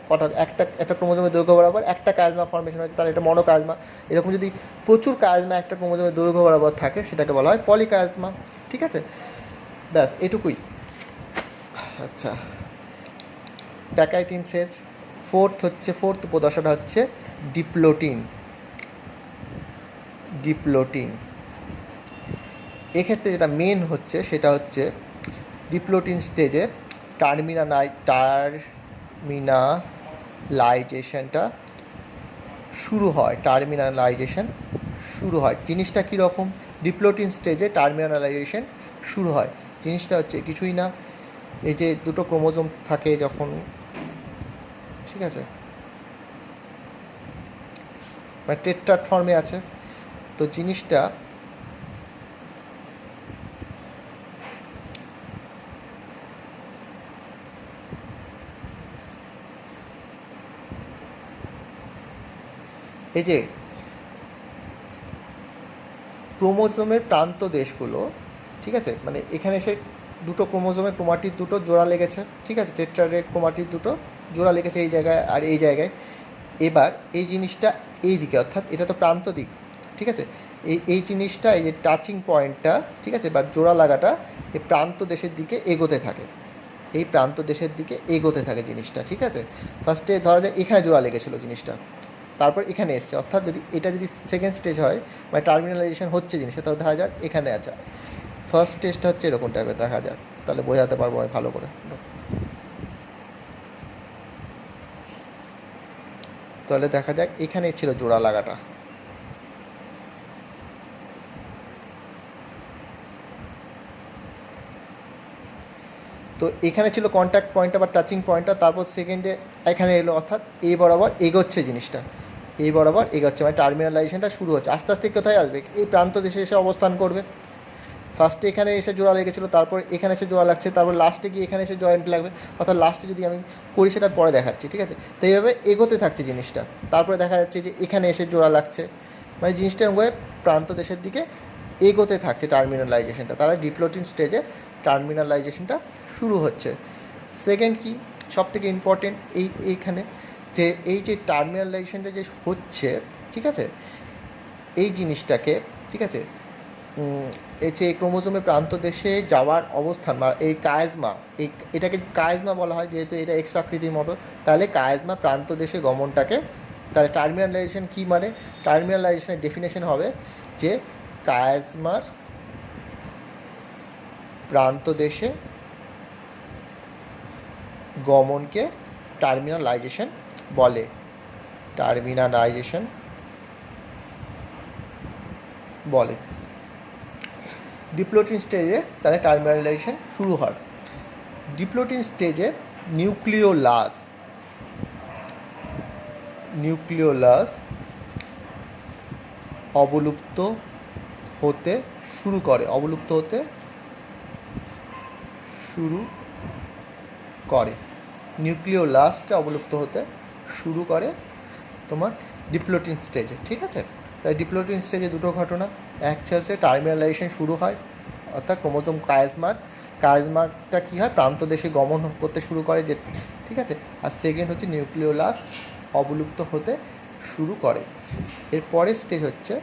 একটা ক্রোমোজোমের দৈর্ঘ্য বরাবর একটা কায়াজমা ফর্মেশন হয়েছে, তাহলে এটা মনোকায়াজমা। এরকম যদি প্রচুর কায়াজমা একটা ক্রোমোজোমের দৈর্ঘ্য বরাবর থাকে সেটাকে বলা হয় পলিকায়াজমা, ঠিক আছে, ব্যাস এটুকুই। আচ্ছা, প্যাকাইটিন শেষ। ফোর্থ উপদশাটা হচ্ছে ডিপ্লোটিন। এক্ষেত্রে যেটা মেন হচ্ছে সেটা হচ্ছে ডিপ্লোটিন স্টেজে টার্মিনালাইজেশনটা শুরু হয়। জিনিসটা কীরকম? ডিপ্লোটিন স্টেজে টার্মিনালাইজেশন শুরু হয়, জিনিসটা হচ্ছে কিছুই না, এই যে দুটো ক্রোমোজোম থাকে যখন, ঠিক আছে, মানে টেট্রাড ফর্মে আছে, তো জিনিসটা এই যে ক্রোমোজোমের প্রান্ত দেশগুলো, ঠিক আছে, মানে এখানে এসে দুটো ক্রোমোজোমের ক্রোমাটিড দুটো জোড়া লেগেছে, ঠিক আছে, টেট্রাডের ক্রোমাটিড দুটো জোড়া লেগেছে এই জায়গায় আর এই জায়গায়। এবার এই জিনিসটা এই দিকে, অর্থাৎ এটা তো প্রান্ত দিক, ঠিক আছে, এই জিনিসটা এই যে টাচিং পয়েন্টটা, ঠিক আছে, বা জোড়া লাগাটা এই প্রান্ত দেশের দিকে এগোতে থাকে, জিনিসটা, ঠিক আছে। ফার্স্টে ধরা যায় এখানে জোড়া লেগেছিলো জিনিসটা, তারপর এখানে এসছে, অর্থাৎ এটা যদি সেকেন্ড স্টেজ হয় মানে টার্মিনালাইজেশন হচ্ছে জিনিসটা, তাহলে দেখা যাক এখানে আছে। ফার্স্ট স্টেজটা হচ্ছে এরকম টাইপের, দেখা যাক, তাহলে বোঝাতে পারবো আমি ভালো করে। তাহলে দেখা যাক এখানে ছিল জোড়া লাগাটা, তো এখানে ছিল কন্ট্যাক্ট পয়েন্টটা বা টাচিং পয়েন্টটা, তারপর সেকেন্ডে এখানে এলো, অর্থাৎ এই বরাবর এগোচ্ছে জিনিসটা, মানে টার্মিনালাইজেশনটা শুরু হচ্ছে। আস্তে আস্তে কোথায় আসবে? এই প্রান্ত দেশে এসে অবস্থান করবে। ফার্স্টে এখানে এসে জোড়া লেগেছিলো, তারপর এখানে এসে জোড়া লাগছে, তারপর লাস্টে গিয়ে এখানে এসে জয়েন্ট লাগবে, অর্থাৎ লাস্টে যদি আমি করি সেটা পরে দেখাচ্ছি, ঠিক আছে। তো এইভাবে এগোতে থাকছে জিনিসটা, তারপরে দেখা যাচ্ছে যে এখানে এসে জোড়া লাগছে, মানে জিনিসটা এরকম প্রান্ত দেশের দিকে এগোতে থাকছে টার্মিনালাইজেশনটা, তাহলে ডিপ্লোটিন স্টেজে টার্মিনালাইজেশনটা শুরু হচ্ছে। সেকেন্ড কি সবথেকে ইম্পর্টেন্ট এইখানে, যে এই যে টার্মিনালাইজেশনটা যে হচ্ছে, ঠিক আছে, এই জিনিসটাকে, ঠিক আছে, এই যে ক্রোমোজোমের প্রান্ত দেশে যাওয়ার অবস্থান বা এই কায়াজমা, এটাকে কায়াজমা বলা হয় যেহেতু এটা এক্স আকৃতির মতো, তাহলে কায়াজমা প্রান্ত দেশে গমনটাকে, তাহলে টার্মিনালাইজেশন কি, মানে টার্মিনালাইজেশনের ডেফিনেশন হবে যে কায়াজমার প্রান্ত দেশে গমনকে টার্মিনালাইজেশন বলে। ডিপ্লোটিন স্টেজে তাহলে টার্মিনালাইজেশন শুরু হয়। ডিপ্লোটিন স্টেজে নিউক্লিওলাস অবলুপ্ত হতে শুরু করে নিউক্লিওলাসটা অবলুপ্ত হতে শুরু করে তোমার ডিপ্লোটিন স্টেজে, ঠিক আছে। তাই ডিপ্লোটিন স্টেজে দুটো ঘটনা, একটা হচ্ছে টার্মিনালাইজেশন শুরু হয়, অর্থাৎ ক্রোমোজোম কায়াজমাটা কী হয়, প্রান্ত দেশে গমন করতে শুরু করে, যে ঠিক আছে। আর সেকেন্ড হচ্ছে নিউক্লিওলাস অবলুপ্ত হতে শুরু করে। এর পরের স্টেজ হচ্ছে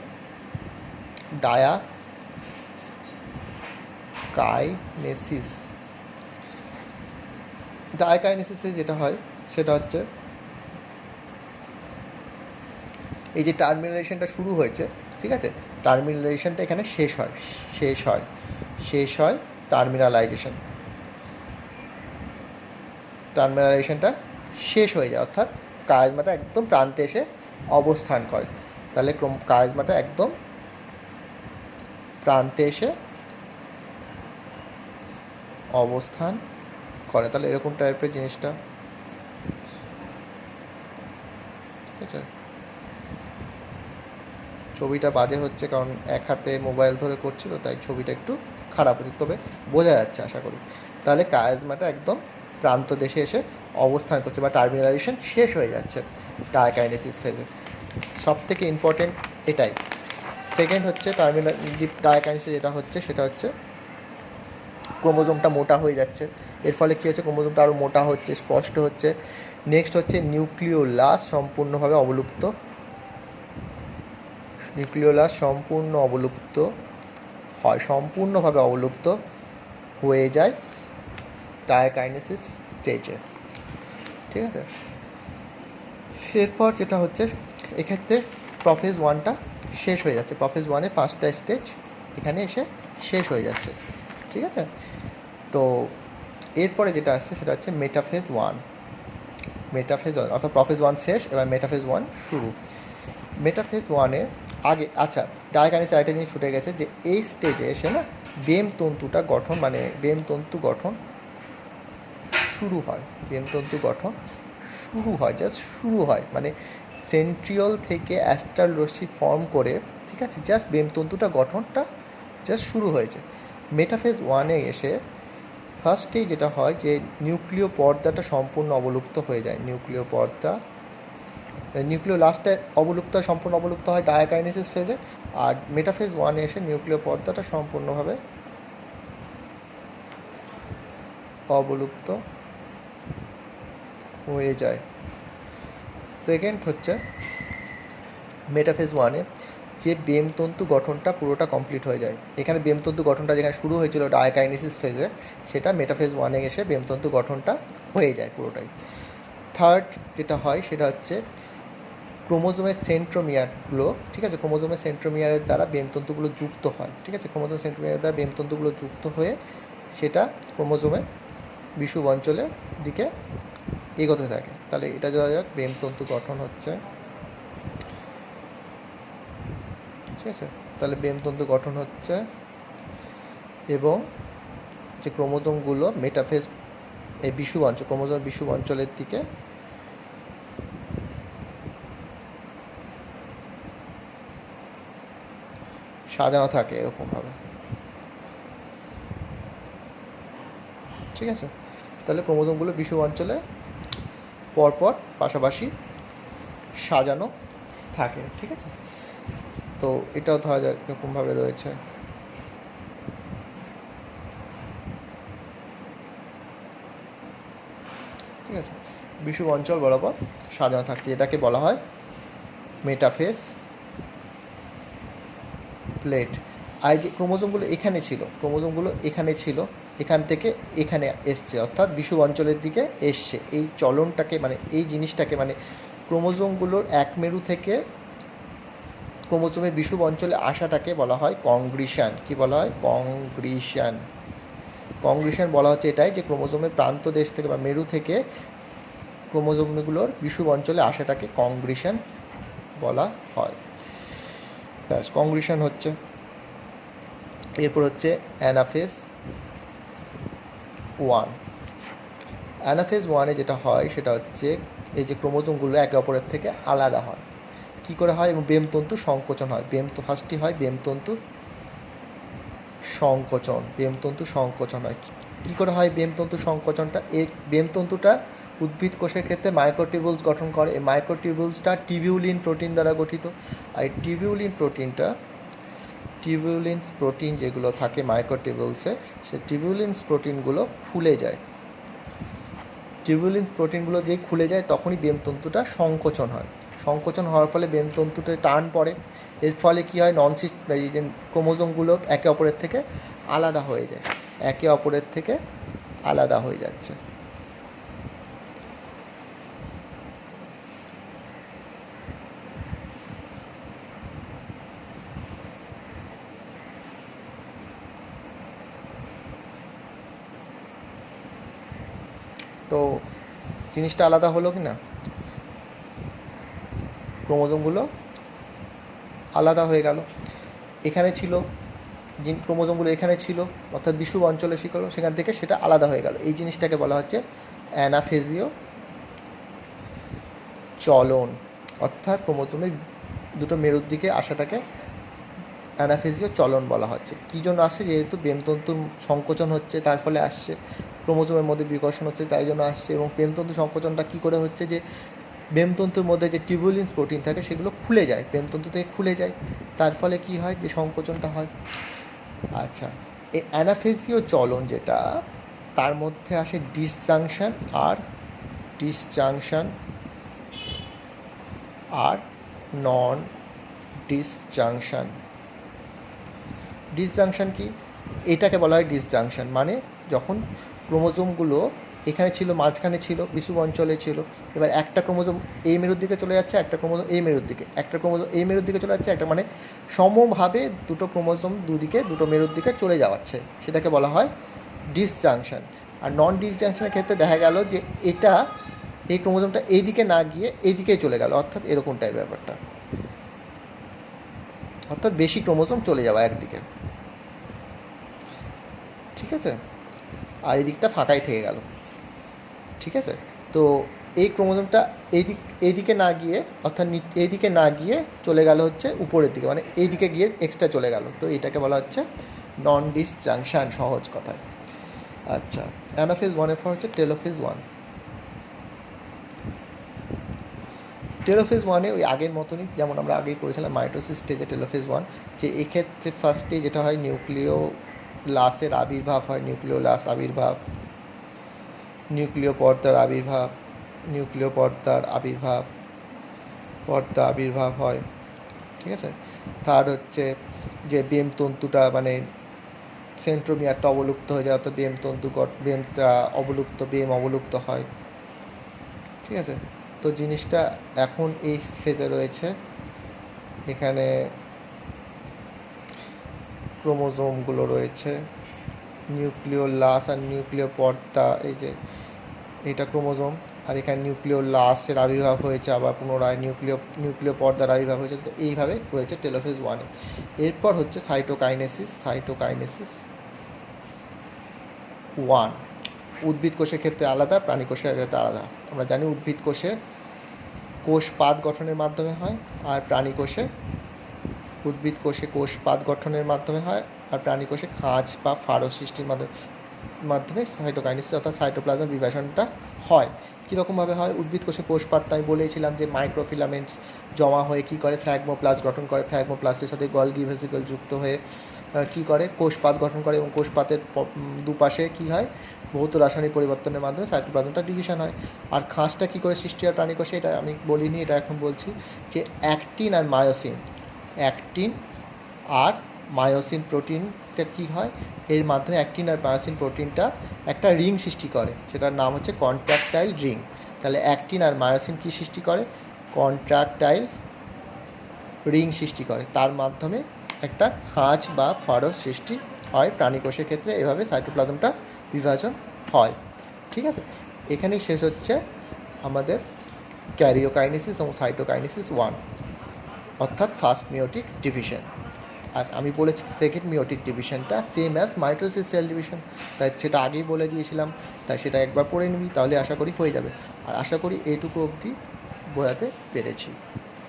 ডায়াকাইনেসিসে যেটা হয় সেটা হচ্ছে এই যে টার্মিনালাইজেশনটা শুরু হয়েছে, ঠিক আছে, টার্মিনালাইজেশনটা এখানে শেষ হয় টার্মিনালাইজেশন। টার্মিনালাইজেশনটা শেষ হয়ে যায়, অর্থাৎ কায়াজমাটা একদম প্রান্তে এসে অবস্থান করে। তাহলে কায়াজমাটা একদম প্রান্তে এসে অবস্থান করে। তাহলে এরকম টাইপের জিনিসটা, ঠিক আছে। ছবিটা বাজে হচ্ছে কারণ এক হাতে মোবাইল ধরে করছিল, তাই ছবিটা একটু খারাপ হচ্ছে, তবে বোঝা যাচ্ছে আশা করি। তাহলে কায়াজমাটা একদম প্রান্ত দেশে এসে অবস্থান করছে বা টার্মিনালাইজেশন শেষ হয়ে যাচ্ছে ডায়াকাইনেসিস ফেজে। সব থেকে ইম্পর্টেন্ট এটাই। সেকেন্ড হচ্ছে ডায়াকাইনেসিস যেটা হচ্ছে সেটা হচ্ছে ক্রোমোজোমটা মোটা হয়ে যাচ্ছে। এর ফলে কী হচ্ছে, ক্রোমোজোমটা আরও মোটা হচ্ছে, স্পষ্ট হচ্ছে। নেক্সট হচ্ছে নিউক্লিওলাস সম্পূর্ণভাবে অবলুপ্ত, নিউক্লিওলাস সম্পূর্ণ অবলুপ্ত হয়, সম্পূর্ণভাবে অবলুপ্ত হয়ে যায় ডায়াকাইনেসিস স্টেজে, ঠিক আছে। এরপর যেটা হচ্ছে, এক্ষেত্রে প্রফেজ ওয়ানটা শেষ হয়ে যাচ্ছে। প্রফেজ ওয়ানে 5টা স্টেজ এখানে এসে শেষ হয়ে যাচ্ছে, ঠিক আছে। তো এরপরে যেটা আসছে সেটা হচ্ছে মেটাফেজ ওয়ান। মেটাফেজ ওয়ান অর্থাৎ প্রফেজ ওয়ান শেষ, এবার মেটাফেজ ওয়ান শুরু। মেটাফেজ ওয়ানে আগে, আচ্ছা, ডায়াকাইনেসিস আরেকটা জিনিস ছুটে গেছে, যে এই স্টেজে এসে না বেম তন্তুটা গঠন, মানে বেম তন্তু গঠন শুরু হয়। বেম তন্তু গঠন শুরু হয়, জাস্ট শুরু হয়, মানে সেন্ট্রিওল থেকে অ্যাস্ট্রাল রশ্মি ফর্ম করে, ঠিক আছে, জাস্ট বেম তন্তুটা গঠনটা জাস্ট শুরু হয়েছে। মেটাফেজ ওয়ানে এসে ফার্স্টেই যেটা হয় যে নিউক্লিয় পর্দাটা সম্পূর্ণ অবলুপ্ত হয়ে যায়। নিউক্লিয় পর্দা, নিউক্লিয় লাস্টে অবলুপ্ত হয়, সম্পূর্ণ অবলুপ্ত হয় ডায়াকাইনেসিস ফেজে। আর মেটাফেজ ওয়ানে এসে নিউক্লিয় পর্দাটা সম্পূর্ণভাবে অবলুপ্ত হয়ে যায়। সেকেন্ড হচ্ছে মেটাফেজ ওয়ানে যে বেমতন্তু গঠনটা পুরোটা কমপ্লিট হয়ে যায়। এখানে বেমতন্তু গঠনটা যেখানে শুরু হয়েছিল ডায়াকাইনেসিস ফেজে, সেটা মেটাফেজ ওয়ানে এসে বেমতন্তু গঠনটা হয়ে যায় পুরোটাই। থার্ড যেটা হয় সেটা হচ্ছে ক্রোমোজোমের সেন্ট্রোমিয়ারগুলো, ঠিক আছে, ক্রোমোজোমের সেন্ট্রোমিয়ারের দ্বারা বেমতন্তুগুলো যুক্ত হয়, ঠিক আছে। ক্রোমোজোমের সেন্ট্রোমিয়ারের দ্বারা বেমতন্তুগুলো যুক্ত হয়ে সেটা ক্রোমোজোমের বিষুব অঞ্চলের দিকে এগোতে থাকে। তাহলে এটা যাওয়া যাক, বেমতন্তু গঠন হচ্ছে, ঠিক আছে। তাহলে বেমতন্তু গঠন হচ্ছে এবং যে ক্রোমোজোমগুলো মেটাফেজ এই বিষুব অঞ্চল, ক্রোমোজোমের বিষুব অঞ্চলের দিকে সাজানো থাকে এরকমভাবে, ঠিক আছে। তাহলে ক্রোমোজোমগুলো বিষুব অঞ্চলে পরপর পাশাপাশি সাজানো থাকে, ঠিক আছে। তো এটাও ধরা যাক এরকমভাবে রয়েছে, ঠিক আছে। বিষুব অঞ্চল বরাবর সাজানো থাকছে, এটাকে বলা হয় মেটাফেজ প্লেট। আর যে ক্রোমোজোমগুলো এখানে ছিল, ক্রোমোজোমগুলো এখানে ছিল, এখান থেকে এখানে এসছে, অর্থাৎ বিষুব অঞ্চলের দিকে এসছে। এই চলনটাকে, মানে এই জিনিসটাকে, মানে ক্রোমোজোমগুলোর এক মেরু থেকে ক্রোমোজোমের বিষুব অঞ্চলে আসাটাকে বলা হয় কংগ্রিশন। কি বলা হয়? কংগ্রিশন। কংগ্রিশন বলা হচ্ছে এটাই, যে ক্রোমোজোমের প্রান্ত দেশ থেকে বা মেরু থেকে ক্রোমোজোমগুলোর বিষুব অঞ্চলে আসাটাকে কংগ্রিশন বলা হয়। ব্যাস, কংগ্রিশন হচ্ছে। এরপর হচ্ছে অ্যানাফেজ ওয়ান। অ্যানাফেজ ওয়ানে যেটা হয় সেটা হচ্ছে এই যে ক্রোমোজোমগুলো একে অপরের থেকে আলাদা হয়। কী করে হয়? এবং বেমতন্তু সংকোচন হয়। ফার্স্টই হয় বেমতন্তু সংকোচন। বেমতন্তু সংকোচন হয়। কী করে হয় বেমতন্তু সংকোচনটা? এই বেমতন্তুটা উদ্ভিদ কোষের ক্ষেত্রে মাইক্রোটিউবুলস গঠন করে। এই মাইক্রোটিউবুলসটা টিবিউলিন প্রোটিন দ্বারা গঠিত। আর এই টিবিউলিন প্রোটিন যেগুলো থাকে মাইক্রোটিউবুলসে, সেই টিবিউলিনস প্রোটিনগুলো ফুলে যায়। টিবিউলিন প্রোটিনগুলো যেই খুলে যায় তখনই বেমতন্তুটা সংকোচন হয়। সংকোচন হওয়ার ফলে বেমতন্তুতে টান পড়ে। এর ফলে কী হয়? এই যে ক্রোমোজোমগুলো একে অপরের থেকে আলাদা হয়ে যায়, একে অপরের থেকে আলাদা হয়ে যাচ্ছে। তো জিনিসটা আলাদা হলো কি না, ক্রোমোজোমগুলো আলাদা হয়ে গেল। এখানে ছিল ক্রোমোজোমগুলো, এখানে ছিল অর্থাৎ বিষুব অঞ্চলে ছিল, সেখান থেকে সেটা আলাদা হয়ে গেল। এই জিনিসটাকে বলা হচ্ছে অ্যানাফেজিও চলন, অর্থাৎ ক্রোমোজোমের দুটো মেরুর দিকে আসাটাকে অ্যানাফেজিও চলন বলা হচ্ছে। কী জন্য আসছে? যেহেতু প্রেমতন্তুর সংকোচন হচ্ছে, তার ফলে আসছে। ক্রোমোজোমের মধ্যে বিকর্ষণ হচ্ছে, তাই জন্য আসছে। এবং প্রেমতন্তু সংকোচনটা কী করে হচ্ছে? যে প্রেমতন্তুর মধ্যে যে টিউবুলিন্স প্রোটিন থাকে সেগুলো খুলে যায়, প্রেমতন্তু থেকে খুলে যায়, তার ফলে কি হয়? যে সংকোচনটা হয়। আচ্ছা, এই অ্যানাফেজিও চলন যেটা, তার মধ্যে আসে ডিসজাংশন আর নন ডিসজাংশন। ডিসজাংশন কি? এটাকে বলা হয় ডিসজাংশন, মানে যখন ক্রোমোজোমগুলো এখানে ছিল, মাঝখানে ছিল, বিষুব অঞ্চলে ছিল, এবার একটা ক্রোমোজোম এই মেরুর দিকে চলে যাচ্ছে, একটা ক্রোমোজোম এই মেরুর দিকে, একটা ক্রোমোজোম এই মেরুর দিকে চলে যাচ্ছে, একটা, মানে সমভাবে দুটো ক্রোমোজোম দুদিকে দুটো মেরুর দিকে চলে যাওয়াচ্ছে, সেটাকে বলা হয় ডিসজাংশন। আর নন ডিসজাংশনের ক্ষেত্রে দেখা গেল যে এটা, এই ক্রোমোজোমটা এই দিকে না গিয়ে এই দিকেই চলে গেল, অর্থাৎ এরকম টাইপ ব্যাপারটা, অর্থাৎ বেশি ক্রোমোজোম চলে যাওয়া একদিকে, ঠিক আছে, আর এই দিকটা ফাঁকাই থেকে গেল, ঠিক আছে। তো এই ক্রোমোজোমটা এইদিকে না গিয়ে, অর্থাৎ এইদিকে না গিয়ে চলে গেল হচ্ছে উপরের দিকে, মানে এইদিকে গিয়ে এক্সট্রা চলে গেল, তো এটাকে বলা হচ্ছে নন ডিসজাংশন, সহজ কথায়। আচ্ছা, অ্যানাফেজ ওয়ানের পর হচ্ছে টেলোফেজ ওয়ান। টেলোফেজ ওয়ানে ওই আগের মতনই, যেমন আমরা আগেই পড়েছিলাম মাইটোসিস স্টেজে টেলোফেজ ওয়ান, যে এক্ষেত্রে ফার্স্টে যেটা হয়, নিউক্লিওলাসের আবির্ভাব হয়, নিউক্লিয় পর্দার আবির্ভাব হয়, ঠিক আছে। থার্ড হচ্ছে যে বেমতন্তুটা, মানে সেন্ট্রোমিয়ারটা অবলুপ্ত হয়ে যায়, অর্থাৎ বেম অবলুপ্ত হয়, ঠিক আছে। তো জিনিসটা এখন এই ফেজে রয়েছে, এখানে ক্রোমোজোমগুলো রয়েছে, নিউক্লিওলাস আর নিউক্লিয় পর্দা, এই যে এটা ক্রোমোজোম, আর এখানে নিউক্লিওলাসের আবির্ভাব হয়েছে, আবার পুনরায় নিউক্লিয় পর্দার আবির্ভাব হয়েছে। তো এইভাবে রয়েছে টেলোফেজ ওয়ানে। এরপর হচ্ছে সাইটোকাইনেসিস ওয়ান। উদ্ভিদ কোষের ক্ষেত্রে আলাদা, প্রাণী কোষের ক্ষেত্রে আলাদা। আমরা জানি উদ্ভিদ কোষে কোষপাত গঠনের মাধ্যমে হয়, আর উদ্ভিদ কোষে কোষপাত গঠনের মাধ্যমে হয়, আর প্রাণী কোষে খাঁজ বা ফাড়ো সৃষ্টির মাধ্যমে সাইটোকাইনেসিস অর্থাৎ সাইটোপ্লাজম বিভাজনটা হয়। কীরকমভাবে হয়? উদ্ভিদ কোষে কোষপাতটা আমি বলেছিলাম যে মাইক্রোফিলামেন্টস জমা হয়ে কী করে, ফ্ল্যাগমোপ্লাস্ট গঠন করে, ফ্ল্যাগমোপ্লাস্টের সাথে গলগি ভেসিকল যুক্ত হয়ে কী করে, কোষপাত গঠন করে, এবং কোষপাতের দুপাশে কী হয়, ভৌত রাসায়নিক পরিবর্তনের মাধ্যমে সাইটোপ্লাজমটা ডিভিশন হয়। আর খাঁজটা কী করে সৃষ্টি হয় প্রাণী কোষে, এটা আমি বলিনি, এটা এখন বলছি, যে অ্যাক্টিন আর মায়োসিন প্রোটিনটা কী হয়, এর মাধ্যমে অ্যাক্টিন আর মায়োসিন প্রোটিনটা একটা রিং সৃষ্টি করে, সেটার নাম হচ্ছে কন্ট্রাকটাইল রিং। তাহলে অ্যাক্টিন আর মায়োসিন কী সৃষ্টি করে? কন্ট্রাকটাইল রিং সৃষ্টি করে, তার মাধ্যমে একটা খাঁজ বা ফাড়ো সৃষ্টি হয় প্রাণী কোষের ক্ষেত্রে। এভাবে সাইটোপ্লাজমটা বিভাজন হয়, ঠিক আছে। এখানেই শেষ হচ্ছে আমাদের ক্যারিওকাইনেসিস এবং সাইটোকাইনেসিস ওয়ান, অর্থাৎ ফার্স্ট মিওটিক ডিভিশন। আর আমি বলেছি সেকেন্ড মিওটিক ডিভিশনটা same as mitosis cell division, তাই সেটা আগেই বলে দিয়েছিলাম, তাই সেটা একবার পড়ে নিবি, তাহলে আশা করি হয়ে যাবে। আর আশা করি এইটুকু অবধি বোঝাতে পেরেছি।